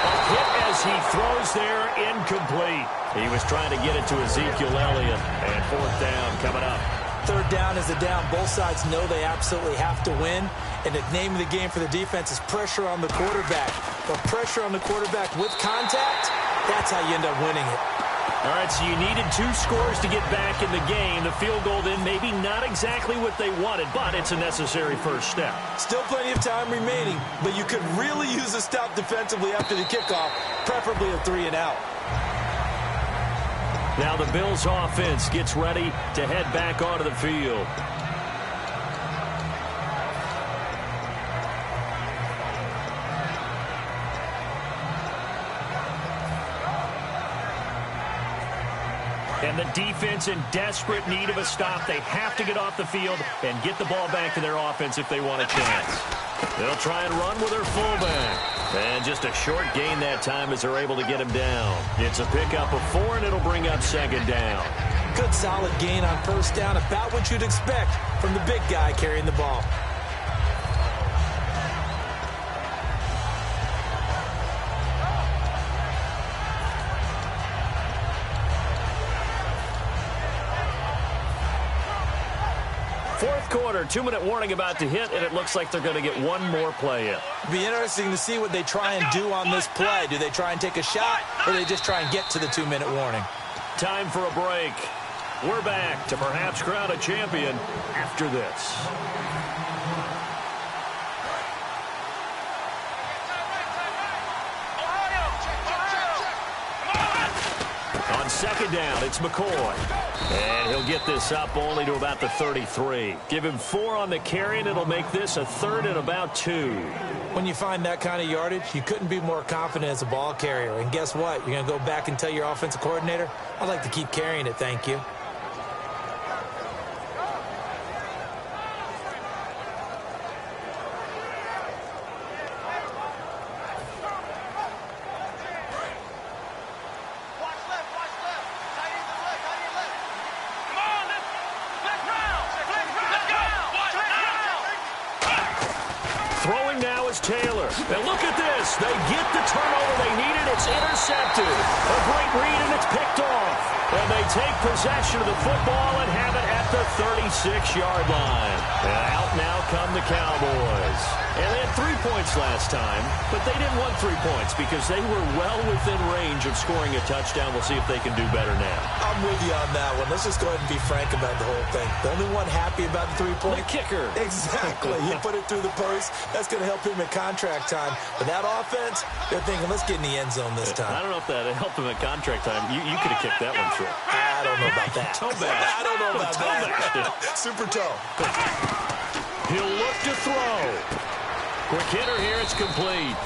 A hit as he throws there, incomplete. He was trying to get it to Ezekiel Elliott, and fourth down coming up. Third down is a down. Both sides know they absolutely have to win, and the name of the game for the defense is pressure on the quarterback. But pressure on the quarterback with contact, that's how you end up winning it. All right, so you needed 2 scores to get back in the game. The field goal then maybe not exactly what they wanted, but it's a necessary first step. Still plenty of time remaining, but you could really use a stop defensively after the kickoff, preferably a 3 and out. Now the Bills offense gets ready to head back onto the field. And the defense in desperate need of a stop. They have to get off the field and get the ball back to their offense if they want a chance. They'll try and run with their fullback. And just a short gain that time as they're able to get him down. It's a pickup of 4, and it'll bring up second down. Good solid gain on first down, about what you'd expect from the big guy carrying the ball. Fourth quarter, 2-minute warning about to hit, and it looks like they're going to get one more play in. It'll be interesting to see what they try and do on this play. Do they try and take a shot, or do they just try and get to the 2-minute warning? Time for a break. We're back to perhaps crown a champion after this. On second down, it's McCoy. And he'll get this up only to about the 33. Give him 4 on the carry, and it'll make this a 3rd and about 2. When you find that kind of yardage, you couldn't be more confident as a ball carrier. And guess what? You're going to go back and tell your offensive coordinator, I'd like to keep carrying it, thank you. Taylor. And look at this. They get the turnover they needed. It's intercepted. A great read, and it's picked off. And they take possession of the football and have it at the 36-yard line. And out now come the Cowboys. And they had 3 points last time, but they didn't want 3 points because they were well within range of scoring a touchdown. We'll see if they can do better now. I'm with you on that one. Let's just go ahead and be frank about the whole thing. The only one happy about the 3-point? The kicker. Exactly. You put it through the post. That's going to help him at contract time. But that offense, they're thinking, let's get in the end zone this time. I don't know if that helped him at contract time. You could have kicked that one short. I don't know about that. Toe bash. I don't know about that. Super toe. He'll look to throw. Quick hitter here. It's complete.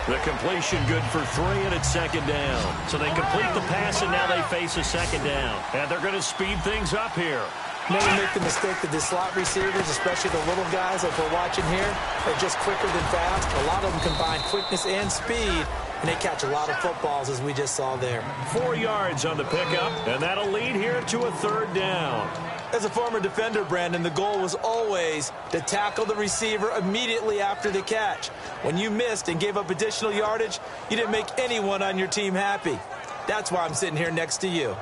The completion good for 3, and it's second down. So they complete the pass, and now they face a second down. And they're going to speed things up here. Never make the mistake that the slot receivers, especially the little guys like we're watching here, are just quicker than fast. A lot of them combine quickness and speed, and they catch a lot of footballs, as we just saw there. 4 yards on the pickup, and that'll lead here to a 3rd down. As a former defender, Brandon, the goal was always to tackle the receiver immediately after the catch. When you missed and gave up additional yardage, you didn't make anyone on your team happy. That's why I'm sitting here next to you.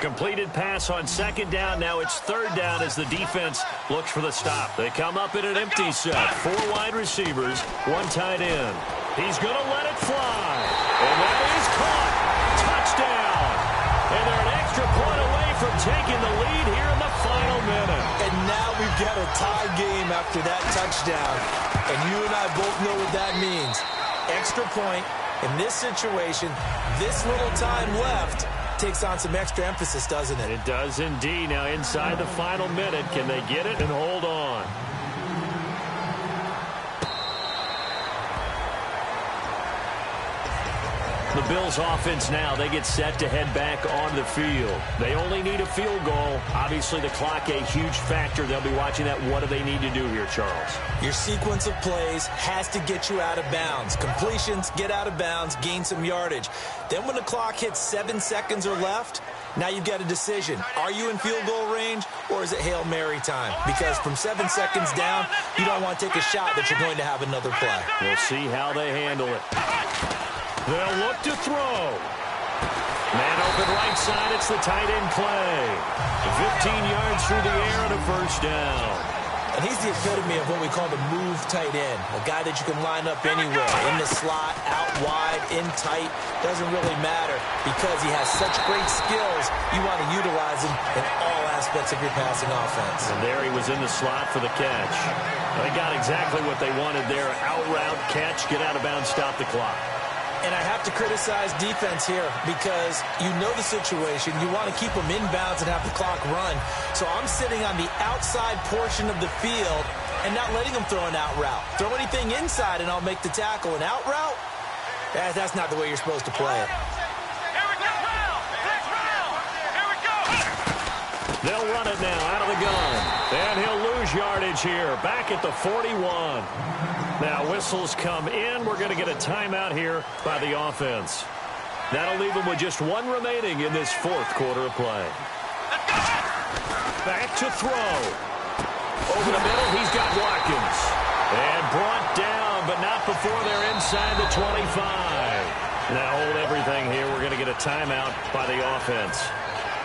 Completed pass on second down. Now it's 3rd down as the defense looks for the stop. They come up in an empty set. 4 wide receivers, 1 tight end. He's going to let it fly. And that is caught. Touchdown. And they're an extra point away from taking the lead here in the final minute. And now we've got a tie game after that touchdown. And you and I both know what that means. Extra point in this situation, this little time left, takes on some extra emphasis, doesn't it? It does indeed. Now inside the final minute, can they get it and hold on? The Bills offense now, they get set to head back onto the field. They only need a field goal. Obviously the clock a huge factor. They'll be watching that. What do they need to do here, Charles? Your sequence of plays has to get you out of bounds. Completions, get out of bounds, gain some yardage. Then when the clock hits 7 seconds or left, now you've got a decision. Are you in field goal range, or is it Hail Mary time? Because from 7 seconds down, you don't want to take a shot that you're going to have another play. We'll see how they handle it. They'll look to throw. Man open right side, it's the tight end Clay. 15 yards through the air and a 1st down. And he's the epitome of what we call the move tight end. A guy that you can line up anywhere. In the slot, out wide, in tight. Doesn't really matter because he has such great skills. You want to utilize him in all aspects of your passing offense. And there he was in the slot for the catch. They got exactly what they wanted there. Out route, catch, get out of bounds, stop the clock. And I have to criticize defense here because you know the situation. You want to keep them inbounds and have the clock run. So I'm sitting on the outside portion of the field and not letting them throw an out route. Throw anything inside and I'll make the tackle. An out route? That's not the way you're supposed to play it. They'll run it now out of the gun. And he'll lose yardage here, back at the 41. Now whistles come in. We're going to get a timeout here by the offense. That'll leave them with just one remaining in this fourth quarter of play. Back to throw. Over the middle, he's got Watkins. And brought down, but not before they're inside the 25. Now hold everything here. We're going to get a timeout by the offense.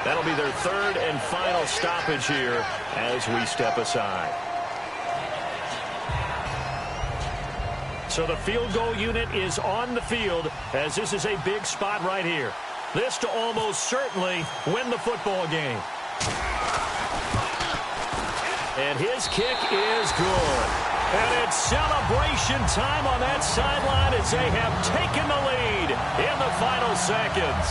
That'll be their third and final stoppage here as we step aside. So the field goal unit is on the field as this is a big spot right here. This to almost certainly win the football game. And his kick is good. And it's celebration time on that sideline as they have taken the lead in the final seconds.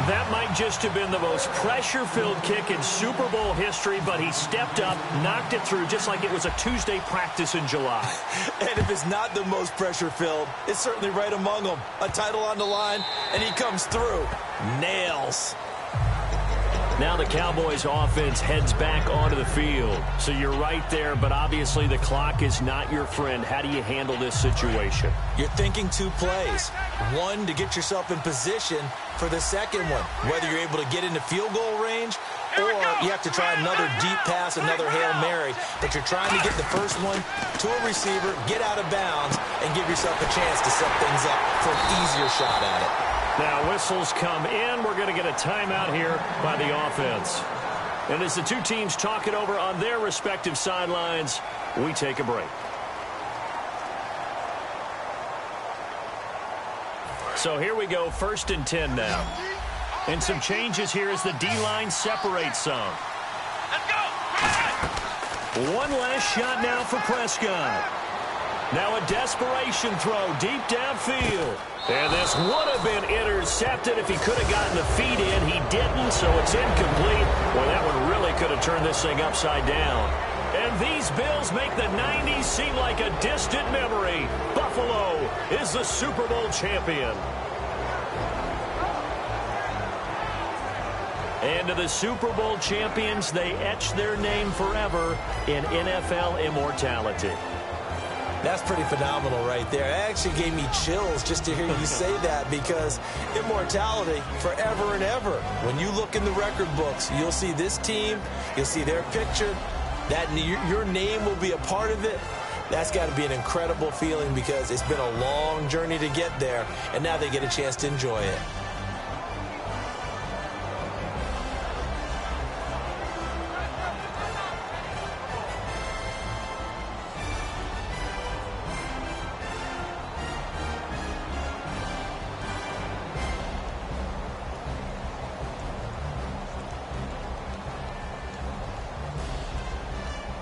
That might just have been the most pressure-filled kick in Super Bowl history, but he stepped up, knocked it through just like it was a Tuesday practice in July. And if it's not the most pressure-filled, it's certainly right among them. A title on the line, and he comes through. Nails. Now the Cowboys offense heads back onto the field. So you're right there, but obviously the clock is not your friend. How do you handle this situation? You're thinking two plays. One, to get yourself in position for the second one, whether you're able to get into field goal range or you have to try another deep pass, another Hail Mary. But you're trying to get the first one to a receiver, get out of bounds, and give yourself a chance to set things up for an easier shot at it. Now whistles come in. We're going to get a timeout here by the offense. And as the two teams talk it over on their respective sidelines, we take a break. So here we go, 1st and 10 now. And some changes here as the D-line separates some. Let's go! One last shot now for Prescott. Now a desperation throw deep downfield. And this would have been intercepted if he could have gotten the feet in. He didn't, so it's incomplete. Boy, that one really could have turned this thing upside down. And these Bills make the 90s seem like a distant memory. Buffalo is the Super Bowl champion. And to the Super Bowl champions, they etch their name forever in NFL immortality. That's pretty phenomenal right there. It actually gave me chills just to hear you say that, because immortality forever and ever. When you look in the record books, you'll see this team, you'll see their picture, that your name will be a part of it. That's got to be an incredible feeling, because it's been a long journey to get there, and now they get a chance to enjoy it.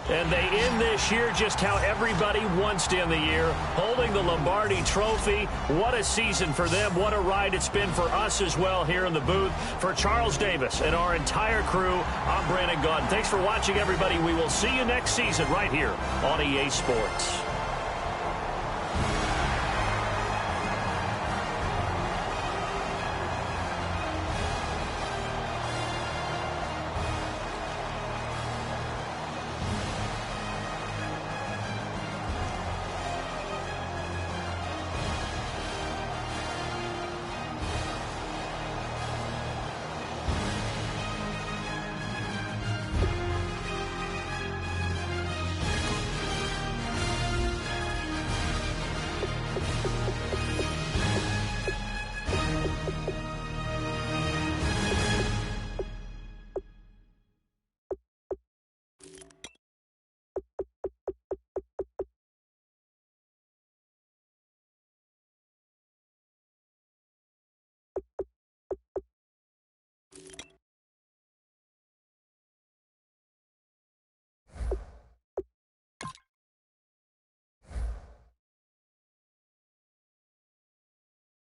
And they end this year just how everybody wants to end the year, holding the Lombardi Trophy. What a season for them. What a ride it's been for us as well here in the booth. For Charles Davis and our entire crew, I'm Brandon Gaudin. Thanks for watching, everybody. We will see you next season right here on EA Sports.